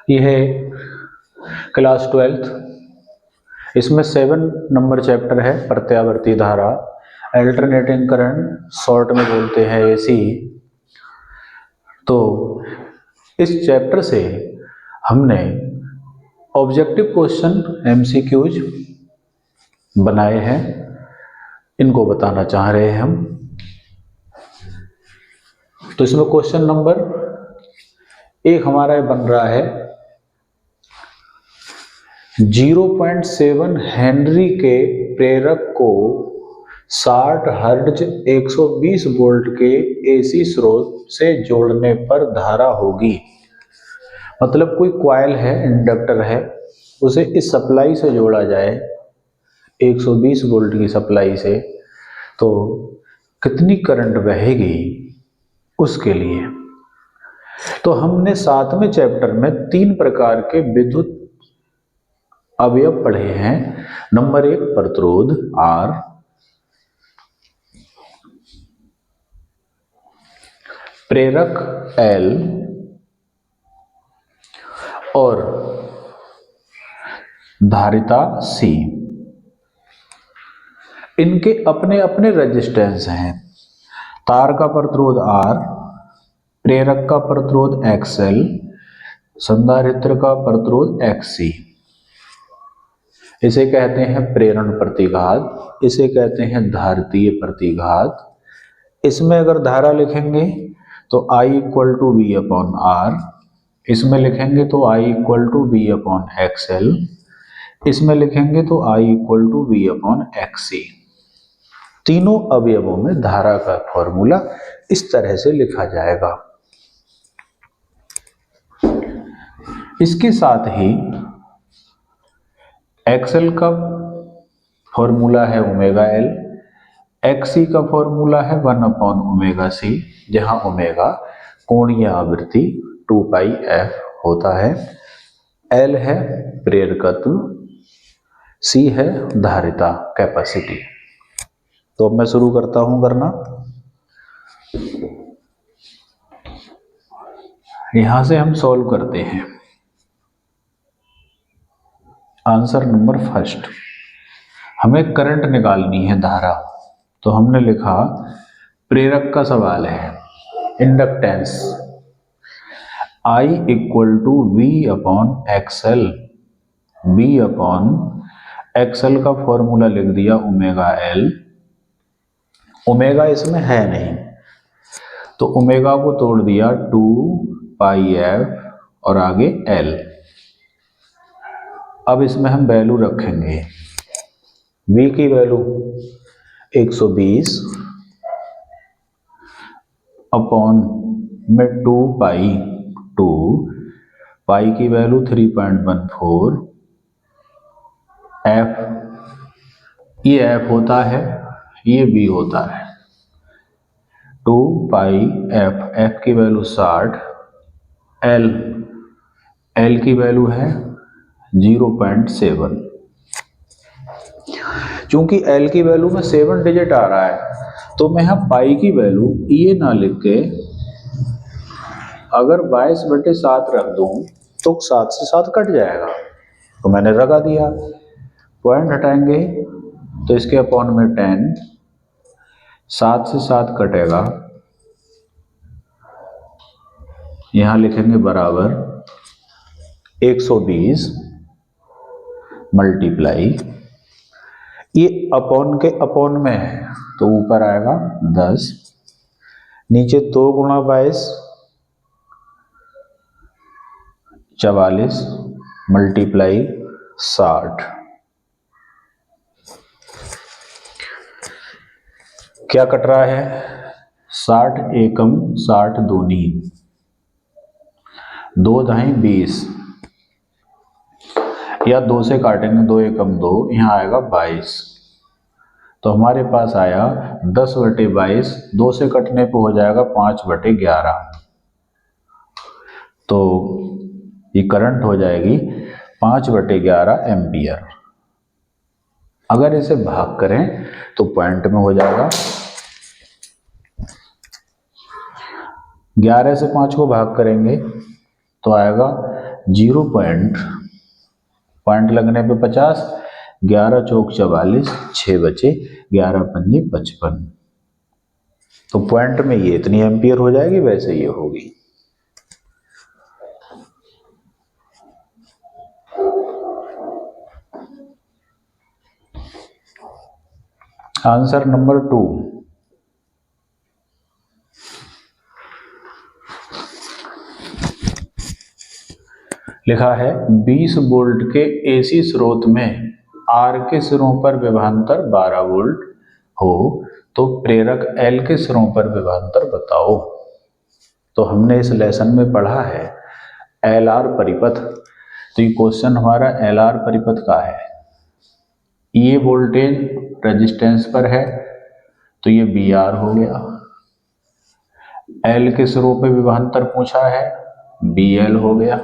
ये है class 12th। इसमें 7 नंबर चैप्टर है प्रत्यावर्ती धारा, अल्टरनेटिंग करंट, शॉर्ट में बोलते हैं एसी। तो इस चैप्टर से हमने ऑब्जेक्टिव क्वेश्चन एमसीक्यूज बनाए हैं, इनको बताना चाह रहे हैं हम। तो इसमें क्वेश्चन नंबर 1 हमारा बन रहा है 0.7 हेनरी के प्रेरक को 60 हर्ट्ज 120 वोल्ट के एसी स्रोत से जोड़ने पर धारा होगी। मतलब कोई कॉइल है, इंडक्टर है, उसे इस सप्लाई से जोड़ा जाए 120 वोल्ट की सप्लाई से, तो कितनी करंट बहेगी उसके लिए। तो हमने 7वें चैप्टर में 3 प्रकार के विद्युत अवयव पढ़े हैं। नंबर 1 प्रतिरोध R, प्रेरक L और धारिता C। इनके अपने अपने रेजिस्टेंस हैं। तार का प्रतिरोध R, प्रेरक का प्रतिरोध XL, संधारित्र का प्रतिरोध XC। इसे कहते हैं प्रेरण प्रतिघात, इसे कहते हैं धारितीय प्रतिघात। इसमें अगर धारा लिखेंगे तो I = V/R, इसमें लिखेंगे तो I = V/XL, इसमें लिखेंगे तो I = V/XC। तीनों अवयवों में धारा का फॉर्मूला इस तरह से लिखा जाएगा। इसके साथ ही XL का फॉर्मूला है ω/L, XC का फॉर्मूला है 1/ωc, जहां ओमेगा कोणीय आवृत्ति 2πf होता है। L है प्रेरकत्व, C है धारिता कैपेसिटी। तो अब मैं शुरू करता हूं करना। यहां से हम सॉल्व करते हैं। आंसर नंबर 1, हमें करंट निकालनी है, धारा। तो हमने लिखा प्रेरक का सवाल है, इंडक्टेंस I = V/XL, V/XL का फॉर्मूला लिख दिया ω/L। ओमेगा इसमें है नहीं, तो ओमेगा को तोड़ दिया 2πf और आगे L। अब इसमें हम वैल्यू रखेंगे। V की वैल्यू 120 अपॉन में 2π, पाई की वैल्यू 3.14, F, ये F होता है, ये B होता है। 2πf, F की वैल्यू 60, L की वैल्यू है 0.7। चूंकि L की वैल्यू में 7 डिजिट आ रहा है, तो मैं यहाँ पाई की वैल्यू ये ना लिख के अगर 22/7 रख दूं तो 7 से 7 कट जाएगा, तो मैंने लगा दिया। पॉइंट हटाएंगे तो इसके अपॉन में 10, 7 से 7 कटेगा, यहां लिखेंगे बराबर 120 मल्टीप्लाई, ये अपॉन के अपॉन में है तो ऊपर आएगा 10, नीचे 2 × 22 44 मल्टीप्लाई 60। क्या कट रहा है? 60 एकम 60 दूनी, 2 दाई 20, या 2 से काटेंगे 2 एकम 2, यहाँ आएगा 22। तो हमारे पास आया 10/22, 2 से कटने पे हो जाएगा 5/11। तो ये करंट हो जाएगी 5/11 एम्पियर। अगर इसे भाग करें तो पॉइंट में हो जाएगा, 11 से 5 को भाग करेंगे तो आएगा पॉइंट लगने पे 50, 11 चौक 44, 6 बचे, 11 पंजे 55। तो पॉइंट में ये इतनी एम्पियर हो जाएगी, वैसे ये होगी। Answer number 2। लिखा है 20 वोल्ट के एसी स्रोत में आर के सिरों पर विभवांतर 12 वोल्ट हो तो प्रेरक एल के सिरों पर विभवांतर बताओ। तो हमने इस लेसन में पढ़ा है एल आर परिपथ। तो ये क्वेश्चन हमारा एल आर परिपथ का है। ये वोल्टेज रेजिस्टेंस पर है तो ये बी आर हो गया। एल के सिरों पे विभवांतर पूछा है, बी एल हो गया।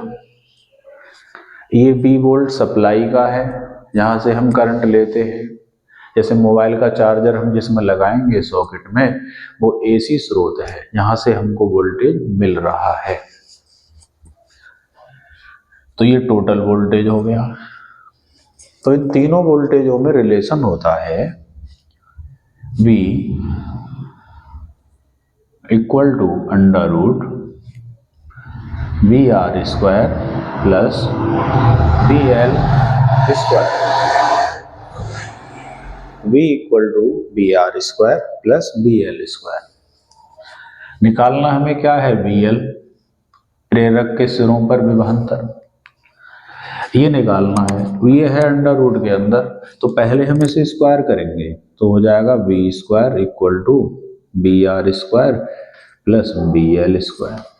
ये बी वोल्ट सप्लाई का है, जहां से हम करंट लेते हैं। जैसे मोबाइल का चार्जर हम जिसमें लगाएंगे सॉकेट में, वो एसी स्रोत है, यहां से हमको वोल्टेज मिल रहा है। तो ये टोटल वोल्टेज हो गया। तो इन तीनों वोल्टेजों में रिलेशन होता है V equal to under root VR square plus BL square. V equal to BR square plus BL square. निकालना हमें क्या है, BL प्रेरक के सिरों पर विभवांतर, ये निकालना है। ये है अंडर रूट के अंदर, तो पहले हम इसे स्क्वायर करेंगे तो हो जाएगा V square equal to BR square plus BL square.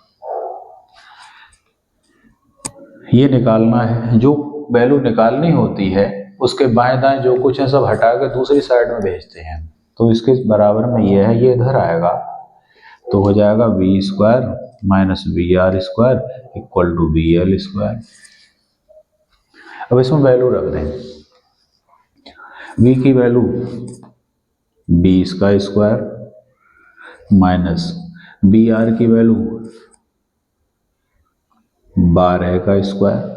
ये निकालना है। जो वैल्यू निकालनी होती है उसके बाएं दाएं जो कुछ है सब हटा के दूसरी साइड में भेजते हैं। तो इसके बराबर में ये है, ये इधर आएगा तो हो जाएगा V square minus BR square equal to BL square. अब इसमें वैल्यू रख दें। V की वैल्यू 20 का स्क्वायर माइनस BR की वैल्यू 12 का स्क्वायर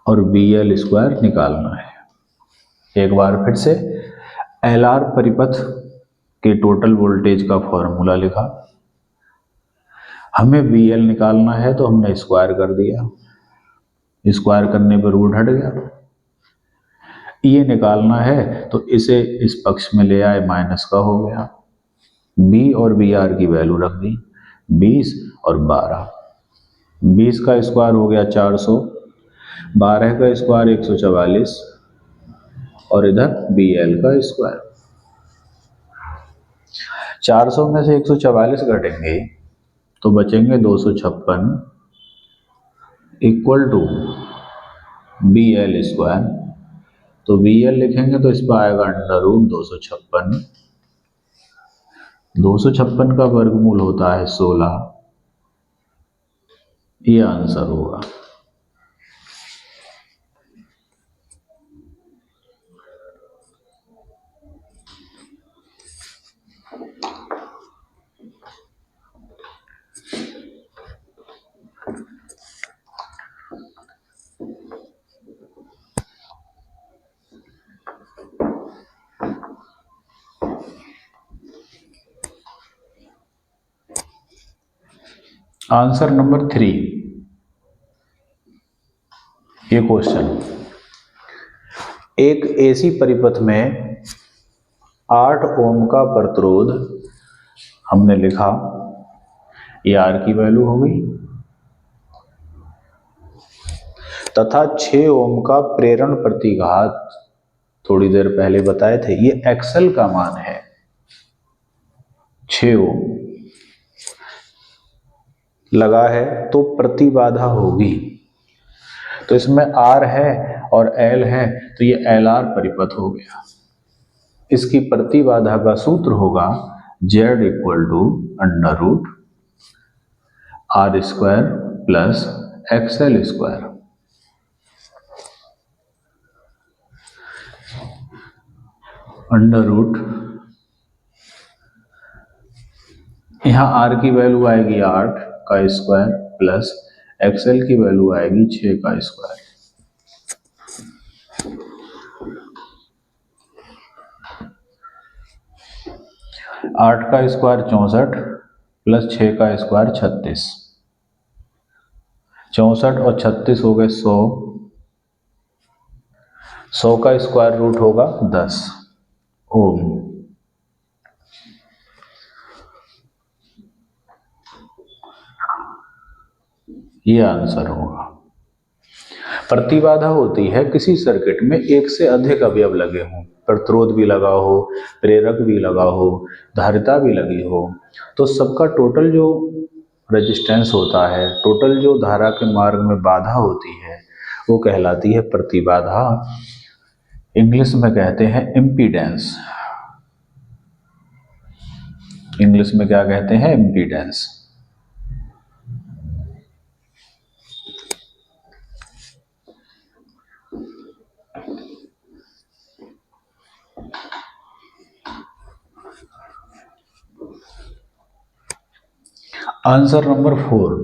और BL स्क्वायर निकालना है। एक बार फिर से LR परिपथ के टोटल वोल्टेज का फॉर्मूला लिखा। हमें BL निकालना है तो हमने स्क्वायर कर दिया, स्क्वायर करने पर रूट हट गया। ये निकालना है तो इसे इस पक्ष में ले आए, माइनस का हो गया। B और BR की वैल्यू रख दी 20 और 12। 20 का स्क्वायर हो गया 400, 12 का स्क्वायर 144 और इधर BL का स्क्वायर। 400 में से 144 घटेंगे तो बचेंगे 256 इक्वल टू BL स्क्वायर। तो BL लिखेंगे तो इस पर आएगा अंडर रूट 256। 256 का वर्गमूल होता है 16। ये आंसर होगा। Answer number 3। ये क्वेश्चन, एक एसी परिपथ में 8 ओम का प्रतिरोध हमने लिखा, ये आर की वैल्यू हो गई, तथा 6 ओम का प्रेरण प्रतिघात थोड़ी देर पहले बताए थे, ये एक्सल का मान है। 6 ओम लगा है तो प्रतिबाधा होगी। तो इसमें आर है और एल है तो ये एल आर परिपथ हो गया। इसकी प्रतिबाधा का सूत्र होगा Z equal to under root R square plus XL square. Under root, यहां आर की वैल्यू आएगी 8 का स्क्वायर प्लस एक्सएल की वैल्यू आएगी 6 का स्क्वायर। 8 का स्क्वायर 64 प्लस 6 का स्क्वायर 36। 64 और 36 हो गए 100। 100 का स्क्वायर रूट होगा 10 ओम। ये आंसर होगा। प्रतिबाधा होती है किसी सर्किट में एक से अधिक अवयव लगे हों, प्रतिरोध भी लगा हो, प्रेरक भी लगा हो, धारिता भी लगी हो, तो सबका टोटल जो रेजिस्टेंस होता है, टोटल जो धारा के मार्ग में बाधा होती है, वो कहलाती है प्रतिबाधा। इंग्लिश में कहते हैं इम्पीडेंस। इंग्लिश में क्या कहते हैं? Impedance. Answer number 4।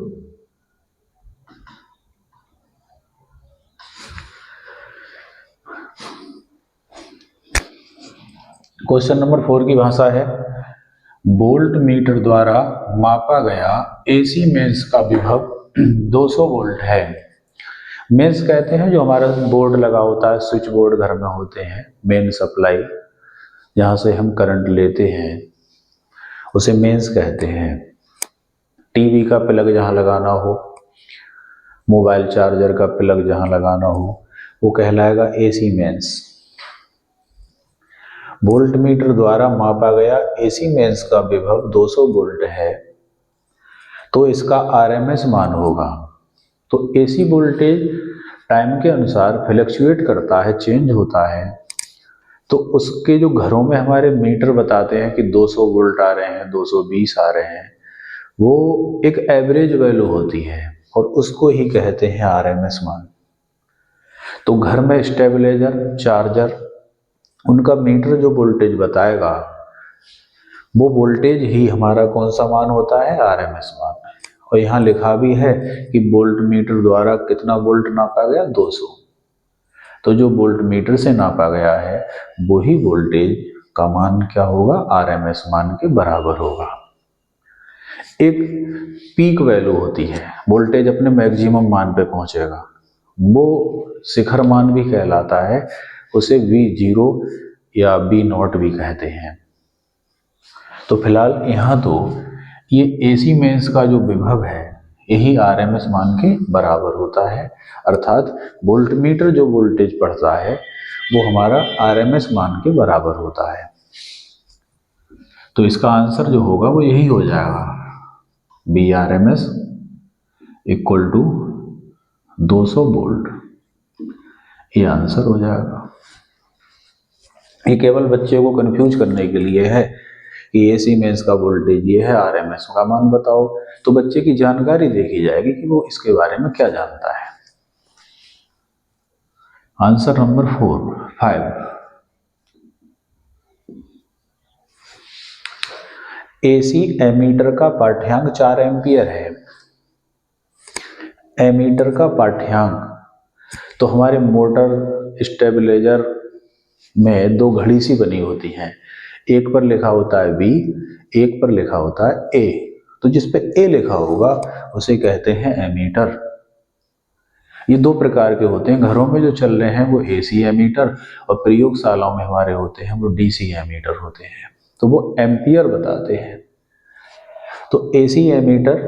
Question number 4 की भाषा है, वोल्ट मीटर द्वारा मापा गया एसी मेंस का विभव 200 वोल्ट है। मेंस कहते हैं जो हमारा बोर्ड लगा होता है, स्विच बोर्ड घर में होते हैं, मेन सप्लाई जहाँ से हम करंट लेते हैं उसे मेंस कहते हैं। टीवी का प्लग जहाँ लगाना हो, मोबाइल चार्जर का प्लग जहाँ लगाना हो, वो कहलाएगा एसी मेंस। वोल्ट मीटर द्वारा मापा गया एसी मेंस का विभव 200 वोल्ट है, तो इसका आरएमएस मान होगा। तो एसी वोल्टेज टाइम के अनुसार फ्लक्चुएट करता है, चेंज होता है, तो उसके जो घरों में हमारे मीटर बताते हैं कि 200 वोल्ट आ रहे हैं, 220 आ रहे हैं, वो एक एवरेज वैल्यू होती है और उसको ही कहते हैं आरएमएस मान। तो घर में स्टेबलाइजर, चार्जर, उनका मीटर जो वोल्टेज बताएगा वो वोल्टेज ही हमारा कौन सा मान होता है? आरएमएस मान। और यहाँ लिखा भी है कि वोल्ट मीटर द्वारा कितना वोल्ट नापा गया? 200। तो जो वोल्ट मीटर से नापा गया है वही वोल्टेज का मान क्या होगा? आरएमएस मान के बराबर होगा। एक पीक वैल्यू होती है, वोल्टेज अपने मैक्सिमम मान पे पहुंचेगा, वो शिखर मान भी कहलाता है, उसे V0 या V0 भी कहते हैं। तो फिलहाल यहाँ तो ये एसी मेंस का जो विभव है यही आरएमएस मान के बराबर होता है, अर्थात वोल्टमीटर जो वोल्टेज पढ़ता है वो हमारा आरएमएस मान के बराबर होता है। तो इसका आंसर जो होगा वो यही हो जाएगा, B RMS equal to 200 volt. ये आंसर हो जाएगा। ये केवल बच्चे को कंफ्यूज करने के लिए है कि एसी मेंस का वोल्टेज ये है, आरएमएस का मान बताओ, तो बच्चे की जानकारी देखी जाएगी कि वो इसके बारे में क्या जानता है। Answer number 5। एसी एमीटर का पाठ्यांक 4 एम्पियर है। एमीटर का पाठ्यांक, तो हमारे मोटर स्टेबलाइजर में दो घड़ी सी बनी होती हैं, एक पर लिखा होता है V, एक पर लिखा होता है A। तो जिस पे A लिखा होगा उसे कहते हैं एमीटर। ये दो प्रकार के होते हैं, घरों में जो चल रहे हैं वो एसी एमीटर और प्रयोगशालाओं में हमारे होते हैं वो डीसी एमीटर होते हैं, तो वो एम्पियर बताते हैं। तो एसी एमीटर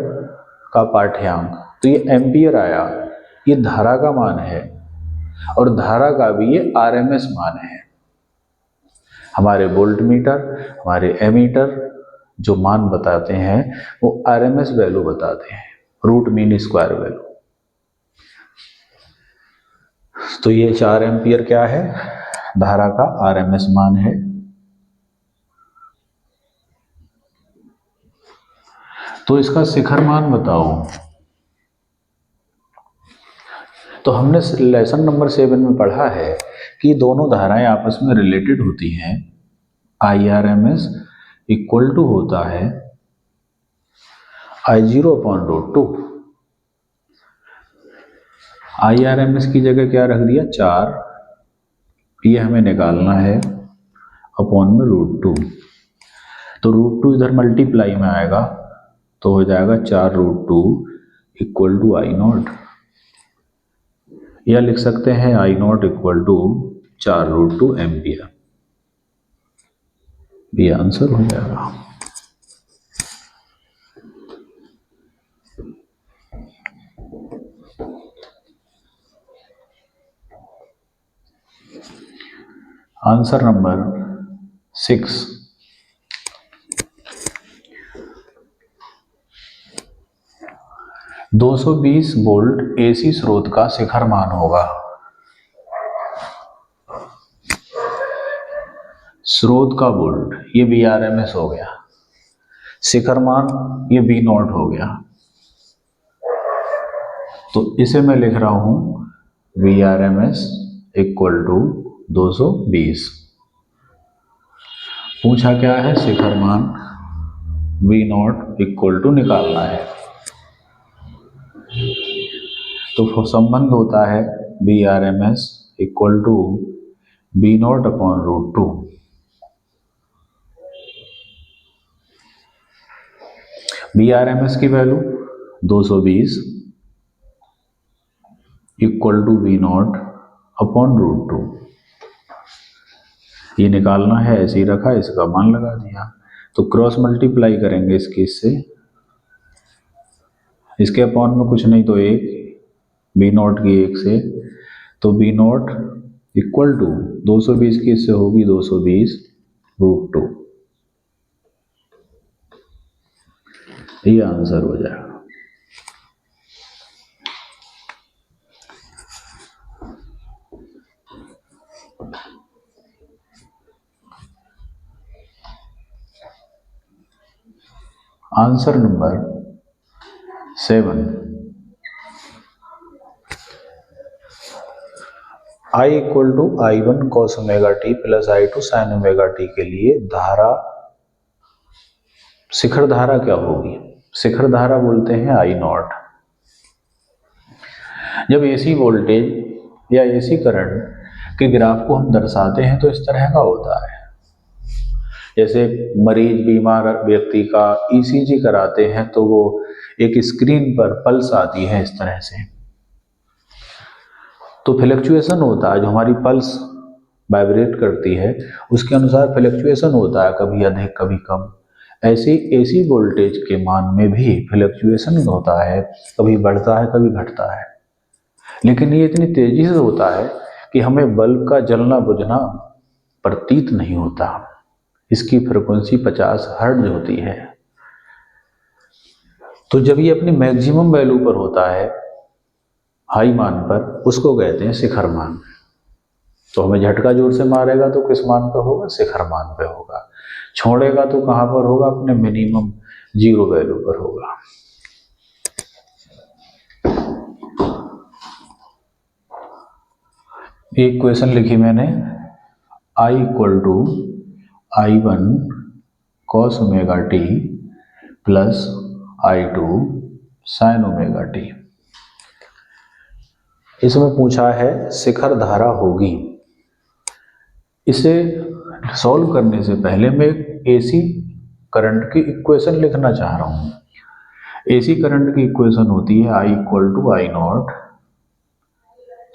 का पाठ्यांक, तो ये एम्पियर आया, ये धारा का मान है और धारा का भी ये आरएमएस मान है। हमारे वोल्टमीटर, हमारे एमीटर जो मान बताते हैं वो आरएमएस वैल्यू बताते हैं, रूट मीन स्क्वायर वैल्यू। तो ये 4 एम्पियर क्या है? धारा का आरएमएस मान है। तो इसका शिखर मान बताओ। तो हमने लेसन नंबर 7 में पढ़ा है कि दोनों धाराएं आपस में रिलेटेड होती हैं। IRMS इक्वल टू होता है I0/√2। IRMS की जगह क्या रख दिया 4, ये हमें निकालना है अपॉन में √2। तो √2 इधर मल्टीप्लाई में आएगा तो हो जाएगा 4√2 इक्वल टू I0, या लिख सकते हैं I0 इक्वल टू 4√2 एम्पियर। ये आंसर हो जाएगा। आंसर नंबर 6, 220 वोल्ट AC स्रोत का शिखर मान होगा। स्रोत का वोल्ट ये VRMS हो गया, शिखर मान ये V0 हो गया। तो इसे मैं लिख रहा हूं VRMS इक्वल टू 220। पूछा क्या है, शिखर मान V0 इक्वल टू निकालना है। तो संबंध होता है VRMS equal to V0 upon √2। VRMS की value 220 equal to V0 upon √2, ये निकालना है, ऐसे ही रखा, इसका मान लगा दिया। तो क्रॉस मल्टीप्लाई करेंगे इसकी इससे, इसके अपॉन में कुछ नहीं तो 1, V0 की 1 से, तो V0 इक्वल टू 220 की इससे होगी 220 √2। ये आंसर हो जाएगा। Answer number 7, I equal to I1 cos omega T plus I2 sin omega T के लिए धारा, शिखर धारा क्या होगी? शिखर धारा बोलते हैं I0। जब AC वोल्टेज या AC करंट के ग्राफ को हम दर्शाते हैं तो इस तरह का होता है। जैसे मरीज बीमार व्यक्ति का ECG कराते हैं तो वो एक स्क्रीन पर पल्स आती है इस तरह से, तो फ्लक्चुएशन होता है, जो हमारी पल्स वाइब्रेट करती है उसके अनुसार फ्लक्चुएशन होता है, कभी अधिक कभी कम। ऐसे AC वोल्टेज के मान में भी फ्लक्चुएशन होता है, कभी बढ़ता है कभी घटता है, लेकिन ये इतनी तेजी से होता है कि हमें बल्ब का जलना बुझना प्रतीत नहीं होता। इसकी फ्रीक्वेंसी 50 हर्ट्ज होती है। तो जब ये अपनी मैक्सिमम वैल्यू पर होता है, हाई मान पर, उसको कहते हैं शिखर मान। तो हमें झटका जोर से मारेगा तो किस मान पे होगा? शिखर मान पे होगा। छोड़ेगा तो कहां पर होगा? अपने मिनिमम 0 वैल्यू पर होगा। एक क्वेश्चन लिखी मैंने, I equal to I1 cos omega T plus I2 sin omega T. इसमें पूछा है शिखर धारा होगी। इसे सॉल्व करने से पहले मैं AC करंट की इक्वेशन लिखना चाह रहा हूं। AC करंट की इक्वेशन होती है I equal to I0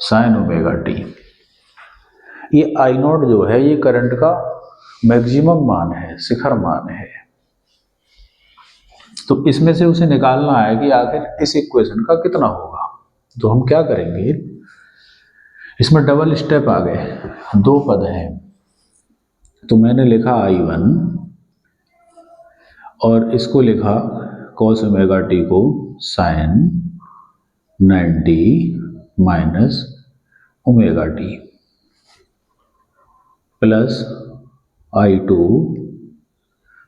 sin omega T. ये I0 जो है ये करंट का मैक्सिमम मान है, शिखर मान है। तो इसमें से उसे निकालना है कि आखिर इस इक्वेशन का कितना होगा। तो हम क्या करेंगे, इसमें डबल स्टेप आ गए, 2 पद हैं। तो मैंने लिखा I1 और इसको लिखा cos ओमेगा टी को sin 90 minus omega T plus I2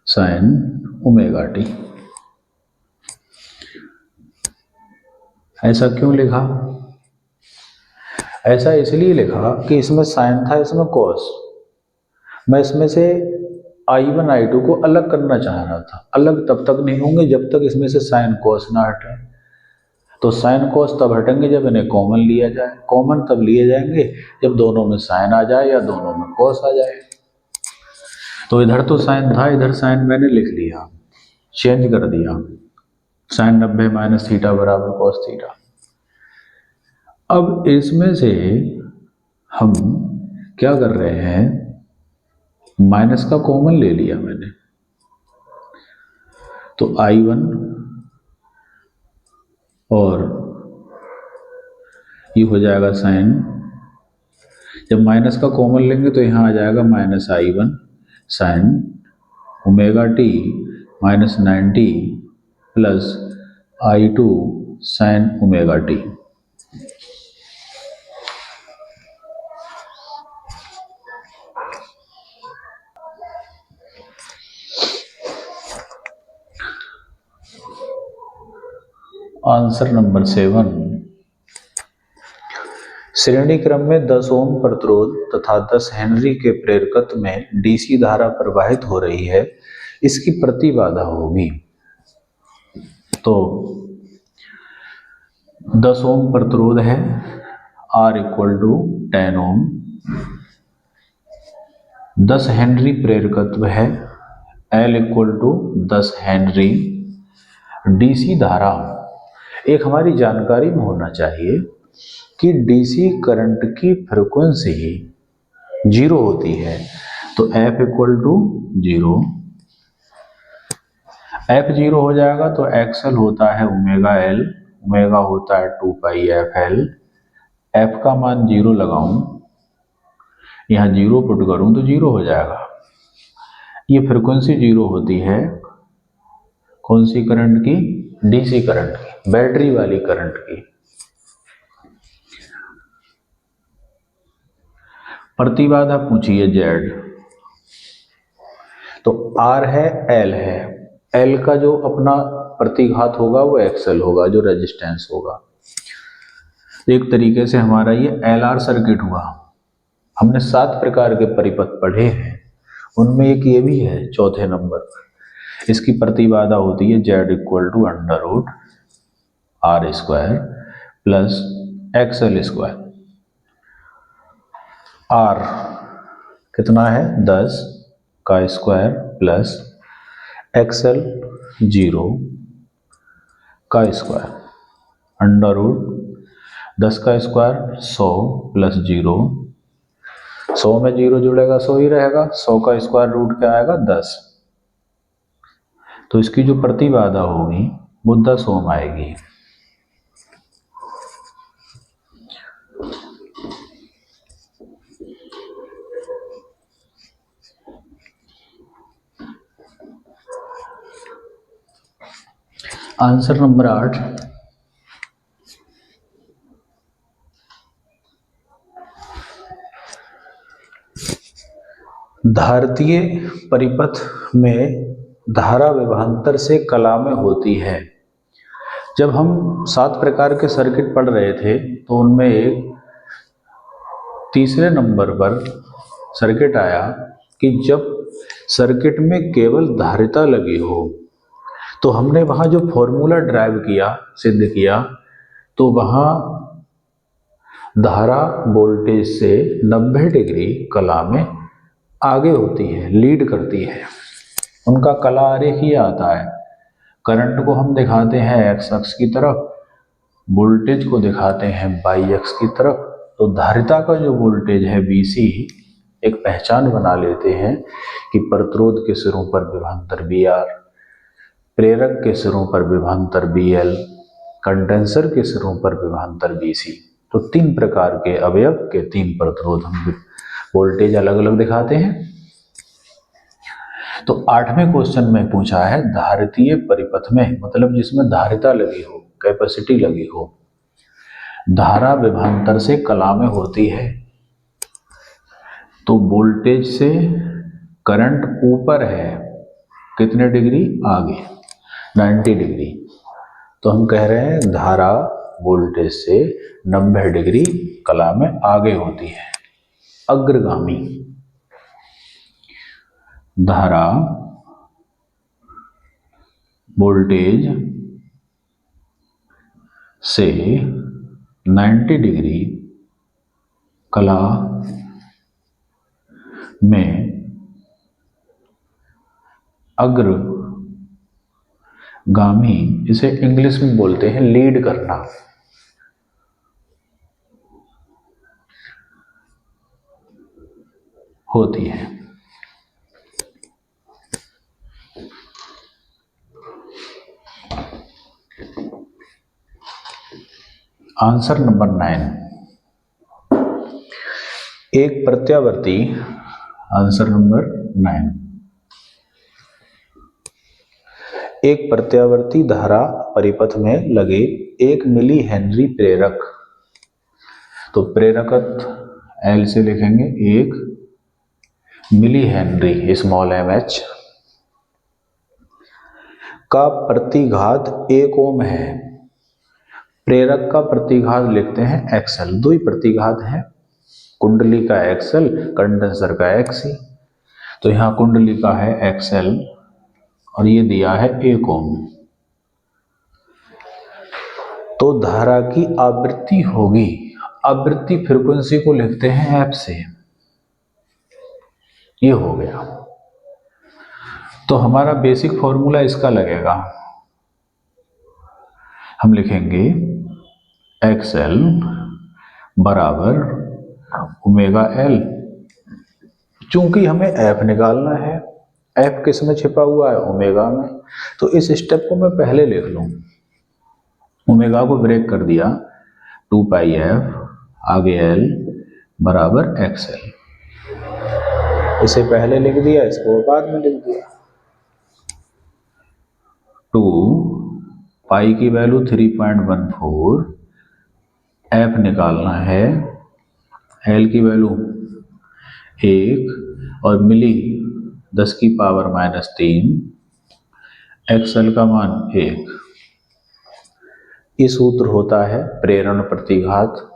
sin omega T. ऐसा क्यों लिखा? ऐसा इसलिए लिखा कि इसमें साइन था, इसमें कॉस। मैं इसमें से I1 I2 को अलग करना चाह रहा था। अलग तब तक नहीं होंगे जब तक इसमें से साइन कॉस ना हटे। तो साइन कॉस तब हटेंगे जब इन्हें कॉमन लिया जाए, कॉमन तब लिए जाएंगे जब दोनों में साइन आ जाए या दोनों में कॉस आ जाए। तो इधर तो साइन था, इधर साइन मैंने लिख लिया, चेंज कर दिया, साइन 90 माइनस थीटा बराबर कॉस थीटा। अब इसमें से हम क्या कर रहे हैं, माइनस का कॉमन ले लिया मैंने, तो I1 और ये हो जाएगा साइन, जब माइनस का कॉमन लेंगे तो यहाँ आ जाएगा minus I1 sine omega T minus 90 plus I2 sine omega T. Answer number 7, श्रेणी क्रम में 10 ओम प्रतिरोध तथा 10 हेनरी के प्रेरकत्व में डीसी धारा प्रवाहित हो रही है, इसकी प्रतिबाधा होगी। तो 10 ओम प्रतिरोध है, R equal to 10 ohm, 10 henry प्रेरकत्व है, L equal to 10 henry, DC धारा, एक हमारी जानकारी में होना चाहिए कि डीसी करंट की फ्रीक्वेंसी 0 होती है, तो F इक्वल टू 0, F 0 हो जाएगा तो XL होता है ओमेगा L, ओमेगा होता है 2 पाई FL, F का मान 0 लगाऊं, यहाँ 0 पुट करूं तो 0 हो जाएगा। ये फ्रीक्वेंसी 0 होती है कौन सी करंट की, डीसी करंट की, बैटरी वाली करंट की। प्रतिबाधा पूछिए Z, तो R है L है, L का जो अपना प्रतिघात होगा वो XL होगा, जो रेजिस्टेंस होगा। एक तरीके से हमारा ये LR सर्किट हुआ। हमने 7 प्रकार के परिपथ पढ़े हैं, उनमें एक ये भी है चौथे नंबर पर। इसकी प्रतिबाधा होती है Z equal to under root R square plus XL square. R कितना है 10 का स्क्वायर प्लस XL 0 का स्क्वायर, अंडर रूट 10 का स्क्वायर 100 प्लस 0, 100 में 0 जुड़ेगा 100 ही रहेगा, 100 का स्क्वायर रूट क्या आएगा 10, तो इसकी जो प्रतिबाधा होगी वो 10 ओम आएगी। आंसर नंबर 8, धारतीय परिपथ में धारा विभवांतर से कला में होती है। जब हम 7 प्रकार के सर्किट पढ़ रहे थे तो उनमें एक तीसरे नंबर पर सर्किट आया कि जब सर्किट में केवल धारिता लगी हो, तो हमने वहाँ जो फॉर्मूला ड्राइव किया, सिद्ध किया, तो वहाँ धारा वोल्टेज से 90 डिग्री कला में आगे होती है, लीड करती है। उनका कला आरेख ही आता है, करंट को हम दिखाते हैं एक्स अक्ष की तरफ, वोल्टेज को दिखाते हैं वाई अक्ष की तरफ। तो धारिता का जो वोल्टेज है VC, एक पहचान बना लेते हैं कि प्रतिरोध के सिरों पर विभवांतर VR, प्रेरक के सिरों पर विभवांतर BL, कंडेंसर के सिरों पर विभवांतर VC। तो 3 प्रकार के अवयव के 3 प्रतिरोध हम वोल्टेज अलग अलग दिखाते हैं। तो 8वें क्वेश्चन में पूछा है धारितीय परिपथ में, मतलब जिसमें धारिता लगी हो, कैपेसिटी लगी हो, धारा विभवांतर से कला में होती है, तो वोल्टेज से करंट ऊपर है, कितने डिग्री आगे, 90 डिग्री। तो हम कह रहे हैं धारा वोल्टेज से 90 डिग्री कला में आगे होती है, अग्रगामी। धारा वोल्टेज से 90 डिग्री कला में अग्रगामी, इसे इंग्लिश में बोलते हैं लीड करना, होती है। आंसर नंबर 9, एक प्रत्यावर्ती। आंसर नंबर 9, एक प्रत्यावर्ती धारा परिपथ में लगे 1 मिली हेनरी प्रेरक, तो प्रेरकत्व L से लिखेंगे 1 मिली हेनरी स्मॉल mh का प्रतिघात 1 ओम है। प्रेरक का प्रतिघात लिखते हैं XL, दो ही प्रतिघात हैं, कुंडली का XL, कंडेंसर का XC। तो यहाँ कुंडली का है XL और ये दिया है 1 ओम। तो धारा की आवृत्ति होगी, आवृत्ति फ्रीक्वेंसी को लिखते हैं F से, ये हो गया। तो हमारा बेसिक फॉर्मूला इसका लगेगा, हम लिखेंगे XL बराबर ओमेगा L। चूंकि हमें F निकालना है, F किस में छिपा हुआ है, ओमेगा में, तो इस स्टेप को मैं पहले लिख लूं। ओमेगा को ब्रेक कर दिया, 2 पाई F आगे L बराबर XL, इसे पहले लिख दिया, इसको बाद में लिख दिया। 2 पाई की वैल्यू 3.14, F निकालना है, L की वैल्यू 1 और मिली 10 की पावर -3, XL का मान 1। ये सूत्र होता है प्रेरण प्रतिघात।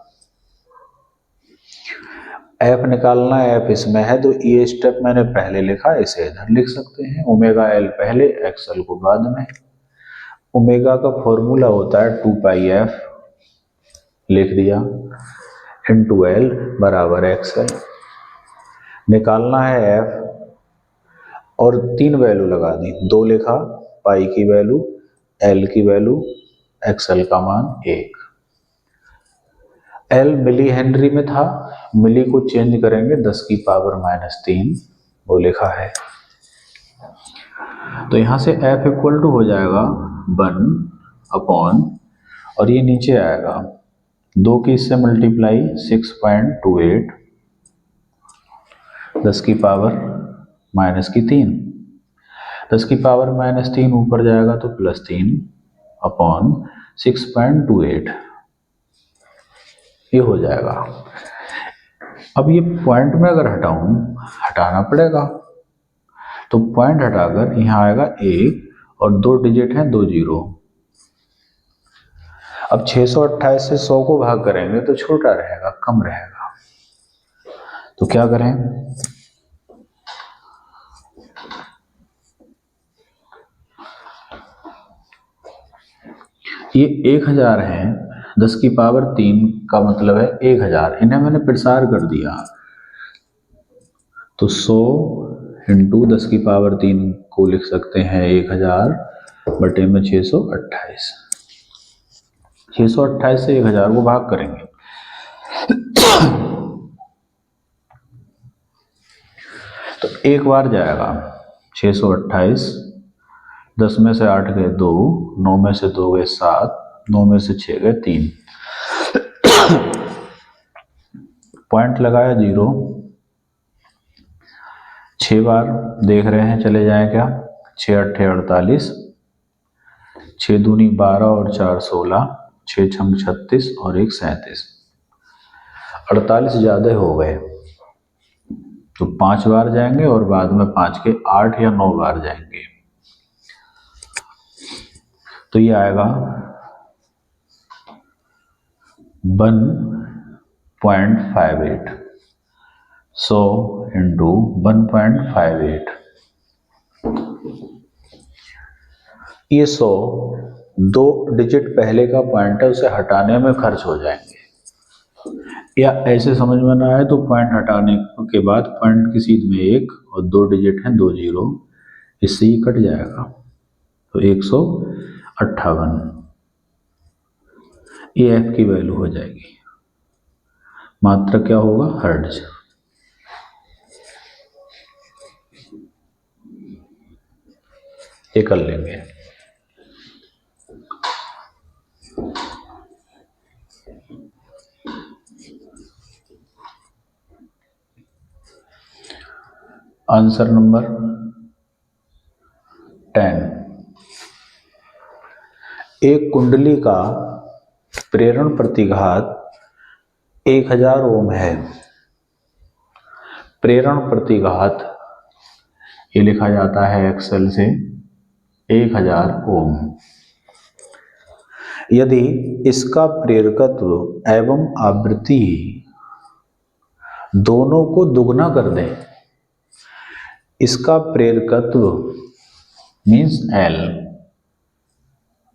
F निकालना है, F इसमें है, तो ये स्टेप मैंने पहले लिखा, इसे इधर लिख सकते हैं, ओमेगा L पहले, XL को बाद में। ओमेगा का फॉर्मूला होता है 2 पाई F, लिख दिया, इंटू L बराबर XL। निकालना है F और 3 वैल्यू लगा दी, 2 लिखा, पाई की वैल्यू, L की वैल्यू, XL का मान 1। L मिली हेनरी में था, मिली को चेंज करेंगे 10 की पावर -3, वो लिखा है। तो यहां से F इक्वल टू हो जाएगा 1 अपॉन, और ये नीचे आएगा 2 की इससे मल्टीप्लाई 6.28, 10 की पावर -3, 10 की पावर -3 ऊपर जाएगा तो +3 अपॉन 6.28, ये हो जाएगा। अब ये पॉइंट में अगर हटाऊं, हटाना पड़ेगा, तो पॉइंट हटाकर यहां आएगा 1 और 2 डिजिट हैं, 2 जीरो। अब 628 से 100 को भाग करेंगे तो छोटा रहेगा, कम रहेगा, तो क्या करें, ये 1000 है, 10 की पावर 3 का मतलब है 1000, इन्हें मैंने प्रसार कर दिया, तो 100 इंटू 10 की पावर 3 को लिख सकते हैं 1000 बटे में 628, 628 से 1000 को भाग करेंगे तो एक बार जाएगा 628, 10 में से 8 गए 2, 9 में से 2 गए 7, 9 में से 6 गए 3, पॉइंट लगाया 0, 6 बार देख रहे हैं चले जाए क्या, 6 8 48, 6 दूनी 12 और 4 16, 6 छंग 36 और 1 37, 48 ज्यादा हो गए, तो 5 बार जाएंगे और बाद में 5 के 8 या 9 बार जाएंगे, तो ये आएगा 1.58, 100 इंटू 1.58, ये 100 2 डिजिट पहले का पॉइंट है उसे हटाने में खर्च हो जाएंगे, या ऐसे समझ में ना आए तो पॉइंट हटाने के बाद पॉइंट की सीध में 1 और 2 डिजिट हैं 2 जीरो, इससे ही कट जाएगा तो 158 ये एफ की वैल्यू हो जाएगी। मात्रा क्या होगा? हर्ट्ज। ये कर लेंगे। आंसर नंबर 10, एक कुंडली का प्रेरण प्रतिघात 1000 ओम है। प्रेरण प्रतिघात ये लिखा जाता है एक्सेल से 1000 ओम। यदि इसका प्रेरकत्व एवं आवृत्ति दोनों को दुगना कर दें, इसका प्रेरकत्व मीन्स L,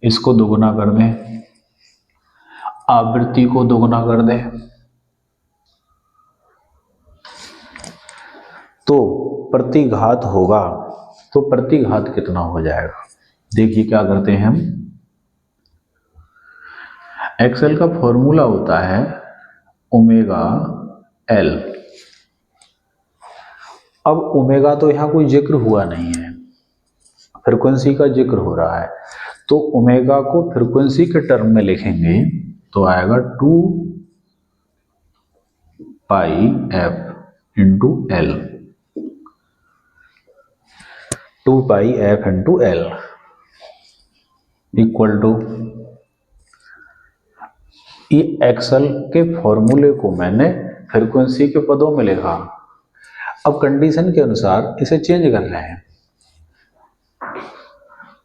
इसको दुगना कर दें, आवृत्ति को दुगना कर दें, तो प्रतिघात होगा। तो प्रतिघात कितना हो जाएगा? देखिए क्या करते हैं हम, एक्सेल का फॉर्मूला होता है ओमेगा L। अब ओमेगा तो यहां कोई जिक्र हुआ नहीं है, फ्रीक्वेंसी का जिक्र हो रहा है, तो ओमेगा को फ्रीक्वेंसी के टर्म में लिखेंगे तो आएगा 2 pi F into L, 2 pi F into L equal to, ये एक्सेल के फॉर्मूले को मैंने फ्रीक्वेंसी के पदों में लिखा। अब कंडीशन के अनुसार इसे चेंज कर रहे हैं।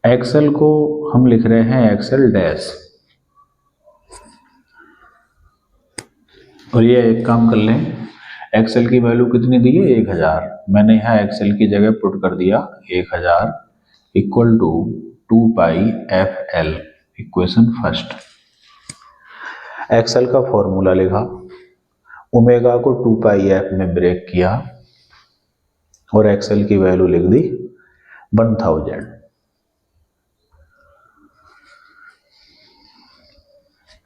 एक्सेल को हम लिख रहे हैं एक्सेल डैश, और ये एक काम कर लें, एक्सेल की वैल्यू कितनी दी है? 1000। मैंने यहाँ एक्सेल की जगह पुट कर दिया 1000 equal to 2 pi F L, equation first. XL का फॉर्मूला लिखा, ओमेगा को 2 पाई एफ में ब्रेक किया और एक्सेल की वैल्यू लिख दी 1000।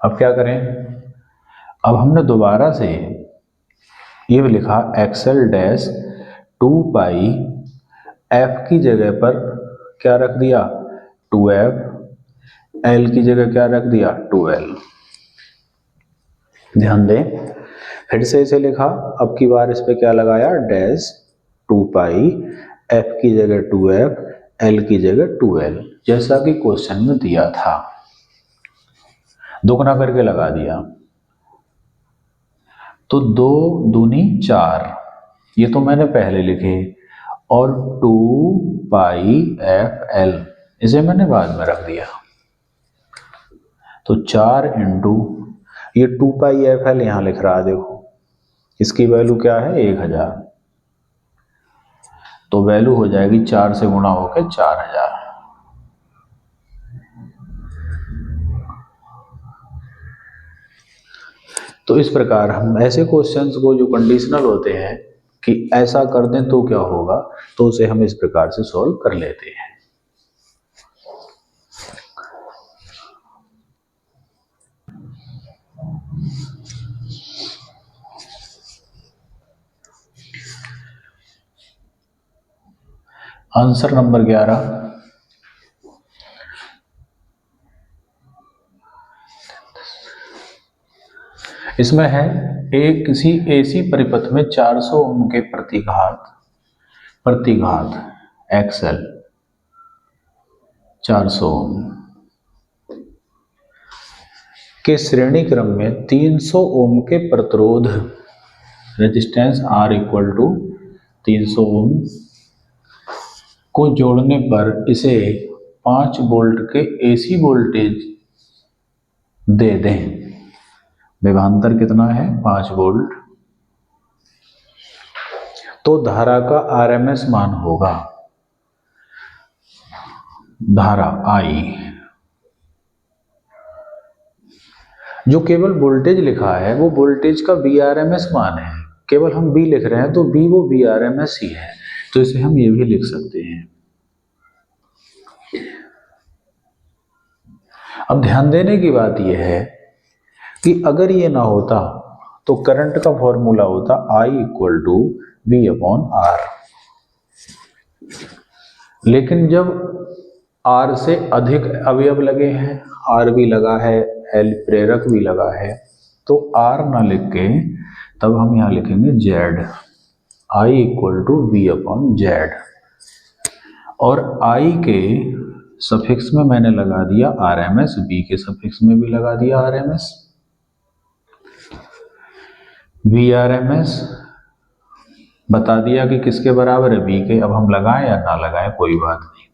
अब क्या करें? अब हमने दोबारा से ये लिखा एक्सेल डैश 2 पाई एफ की जगह पर क्या रख दिया? 2f, एल की जगह क्या रख दिया? 2l। ध्यान दें, फिर से इसे लिखा, अब की बार इस पे क्या लगाया? डैश 2 पाई एफ की जगह 2f, एल की जगह 2l, जैसा कि क्वेश्चन में दिया था, दुगना करके लगा दिया। तो 2 दूनी 4, ये तो मैंने पहले लिखे, और 2 पाई एफ एल इसे मैंने बाद में रख दिया। तो 4 इंटू ये 2 पाई एफ एल यहां लिख रहा है, देखो इसकी वैल्यू क्या है? 1000। तो वैल्यू हो जाएगी 4 से गुणा होकर 4000। तो इस प्रकार हम ऐसे क्वेश्चंस को जो कंडीशनल होते हैं कि ऐसा कर दें तो क्या होगा, तो उसे हम इस प्रकार से सॉल्व कर लेते हैं। आंसर नंबर 11, इसमें है एक किसी एसी परिपथ में 400 ओम के प्रतिघात एक्सएल 400 ओम के श्रेणी क्रम में 300 ओम के प्रतिरोध रेजिस्टेंस आर इक्वल टू 300 ओम को जोड़ने पर इसे 5 वोल्ट के एसी वोल्टेज दे दें। विभवांतर कितना है? 5 वोल्ट। तो धारा का आरएमएस मान होगा, धारा आई जो केवल वोल्टेज लिखा है वो वोल्टेज का VRMS मान है, केवल हम V लिख रहे हैं तो V वो VRMS ही है, तो इसे हम ये भी लिख सकते हैं। अब ध्यान देने की बात यह है कि अगर ये ना होता तो करंट का फॉर्मूला होता I इक्वल टू V/R, लेकिन जब R से अधिक अवयव लगे हैं, R भी लगा है, L प्रेरक भी लगा है, तो R ना लिख के तब हम यहाँ लिखेंगे Z, I equal to V/Z, और I के सफिक्स में मैंने लगा दिया RMS, V के सफिक्स में भी लगा दिया RMS। VRMS बता दिया कि किसके बराबर है, V के। अब हम लगाएं या ना लगाएं कोई बात नहीं।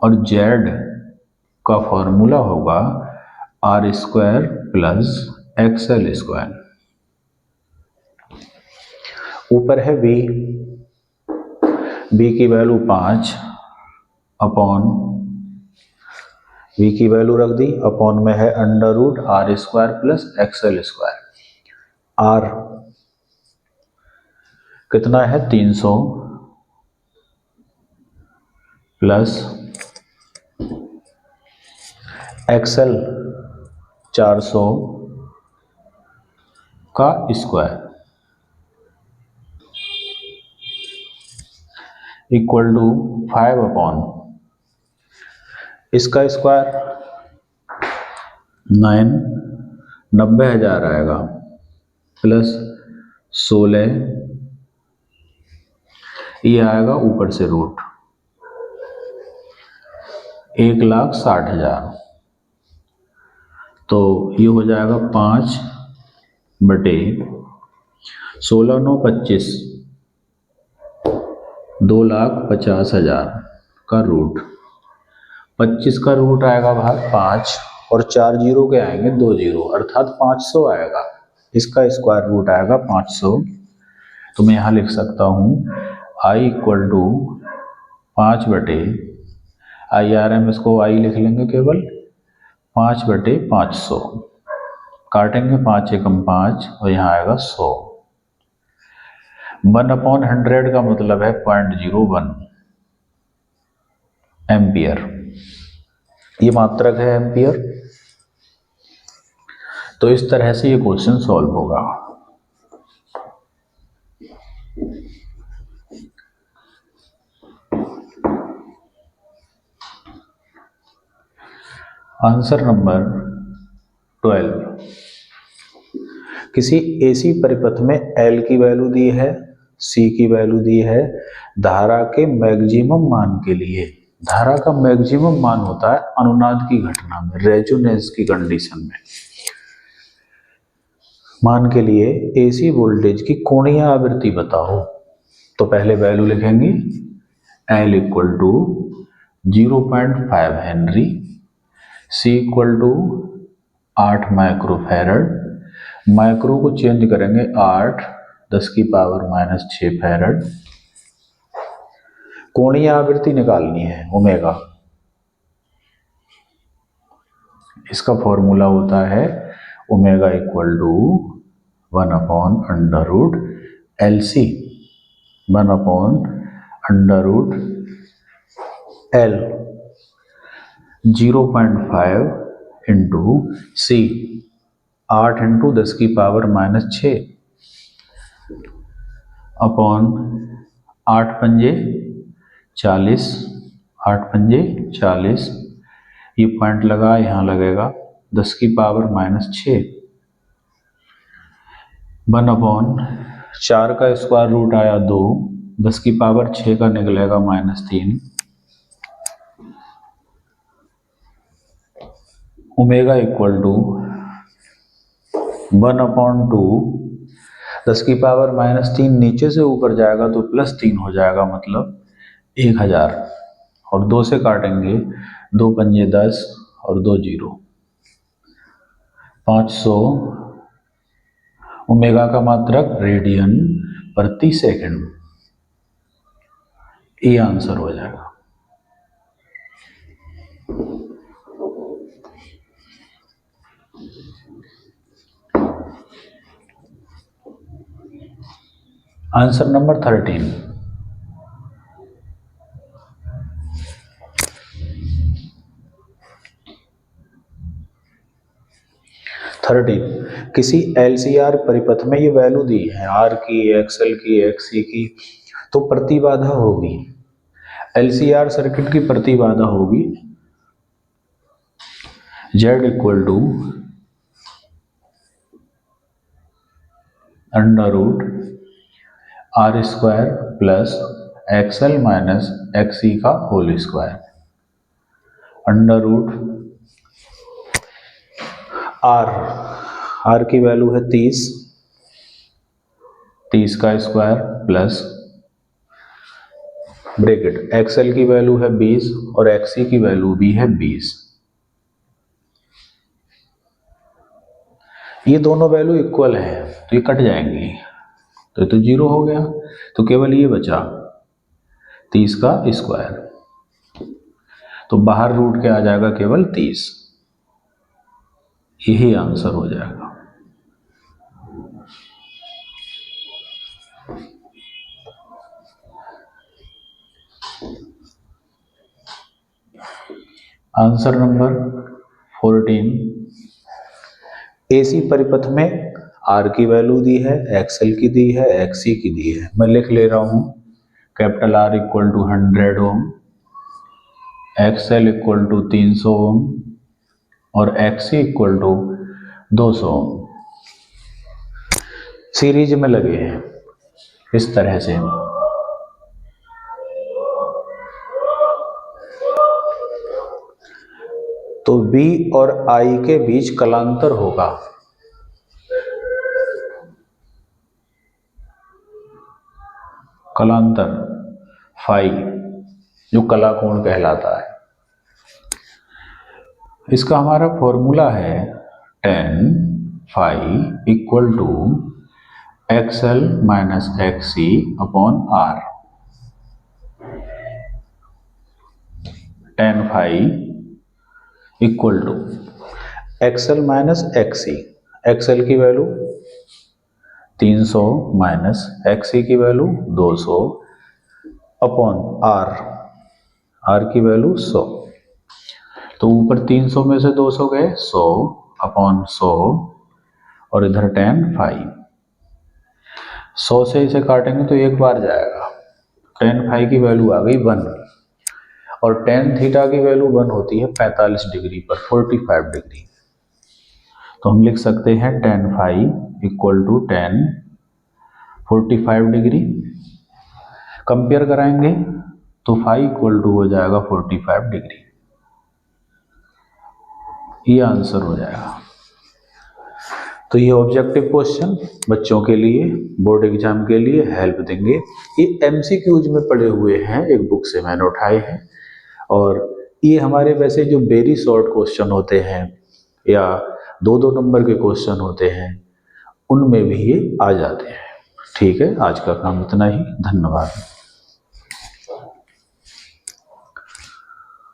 और Z का फॉर्मूला होगा R² प्लस XL²। ऊपर है V की वैल्यू 5 अपॉन, V की वैल्यू रख दी, अपॉन में है √R² प्लस XL²। R कितना है 300 प्लस XL 400 का स्क्वायर इक्वल टू 5 अपॉन इसका स्क्वायर 9, 90,000 आएगा, प्लस 16, ये आएगा ऊपर से रूट 1,60,000, तो ये हो जाएगा 5/16 9 25, 2,50,000 का रूट, 25 का रूट आएगा भाग 5, और 4 जीरो के आएंगे 2 जीरो, अर्थात 500 आएगा। इसका स्क्वायर रूट आएगा 500, तो मैं यहाँ लिख सकता हूँ I इक्वल टू 5/IRMS को I लिख लेंगे केवल 5/500, काटेंगे 5 एकम 5 और यहाँ आएगा 100। 1/100 का मतलब है 0.01 एम्पियर, ये मात्रक है एम्पियर। तो इस तरह से ये क्वेश्चन सॉल्व होगा। आंसर नंबर 12, किसी AC परिपथ में L की वैल्यू दी है, C की वैल्यू दी है, धारा के मैक्सिमम मान के लिए। धारा का मैक्सिमम मान होता है अनुनाद की घटना में, रेजोनेंस की कंडीशन में। मान के लिए AC वोल्टेज की कोणीय आवृत्ति बताओ, तो पहले वैल्यू लिखेंगे L equal to 0.5 henry, C equal to 8 microfarad, micro को चेंज करेंगे 8 10⁻⁻6 फैरड। कोणीय आवृत्ति निकालनी है ओमेगा, इसका फॉर्मूला होता है omega equal to 1/√LC, 1/√L, 0.5 into C, 8 into 10⁻⁻6 upon 8 पंजे 40, 8 पंजे 40, ये पॉइंट लगा, यहाँ लगेगा 10⁻⁻6, 1/4 का स्क्वायर रूट आया 2, 10⁻6 का निकलेगा -3, ओमेगा इक्वल टू 1/2, 10⁻⁻3 नीचे से ऊपर जाएगा तो +3 हो जाएगा, मतलब 1000, और 2 से काटेंगे, 2 पंजे 10 और 2 जीरो, 500, ओमेगा का मात्रक रेडियन प्रति सेकंड, ये आंसर हो जाएगा। Answer number 13। किसी LCR परिपथ में ये वैल्यू दी है R की, XL की, XC की, तो प्रतिबाधा होगी, LCR सर्किट की प्रतिबाधा होगी Z equal to √R² plus XL minus XC का होल स्क्वायर, R की वैल्यू है 30 का स्क्वायर प्लस ब्रैकेट XL की वैल्यू है 20 और XC की वैल्यू भी है 20। ये दोनों वैल्यू इक्वल है तो ये कट जाएंगी, तो ये तो 0 हो गया, तो केवल ये बचा 30 का स्क्वायर, तो बाहर रूट के आ जाएगा केवल 30, यही आंसर हो जाएगा। Answer number 14। AC परिपथ में R की वैल्यू दी है, XL की दी है, XC की दी है। मैं लिख ले रहा हूं, capital R equal to 100 ohm, XL equal to 300 ohm और XC equal to 200 ohm. Series में लगे हैं इस तरह से। तो B और I के बीच कलांतर होगा, कलांतर फाई, जो कला कोण कहलाता है। इसका हमारा फॉर्मूला है tan phi equal to XL minus XC upon R। tan phi equal to XL minus XC, XL की वैल्यू 300 माइनस XC की वैल्यू 200 अपॉन R की वैल्यू 100। तो ऊपर 300 में से 200 गए, 100 अपॉन 100 और इधर tan फाई। 100 से इसे काटेंगे तो एक बार जाएगा, tan फाई की वैल्यू आ गई 1 और tan थीटा की वैल्यू 1 होती है 45 डिग्री पर, 45 डिग्री। तो हम लिख सकते हैं tan phi equal to tan 45 degree. Compare कराएंगे तो फाई इक्वल टू हो जाएगा 45 डिग्री, ये आंसर हो जाएगा। तो ये ऑब्जेक्टिव क्वेश्चन बच्चों के लिए बोर्ड एग्जाम के लिए हेल्प देंगे। ये MCQs में पड़े हुए हैं, एक बुक से मैंने उठाए हैं, और ये हमारे वैसे जो वेरी शॉर्ट क्वेश्चन होते हैं या 2-2 नंबर के क्वेश्चन होते हैं उनमें भी ये आ जाते हैं। ठीक है, आज का काम इतना ही, धन्यवाद।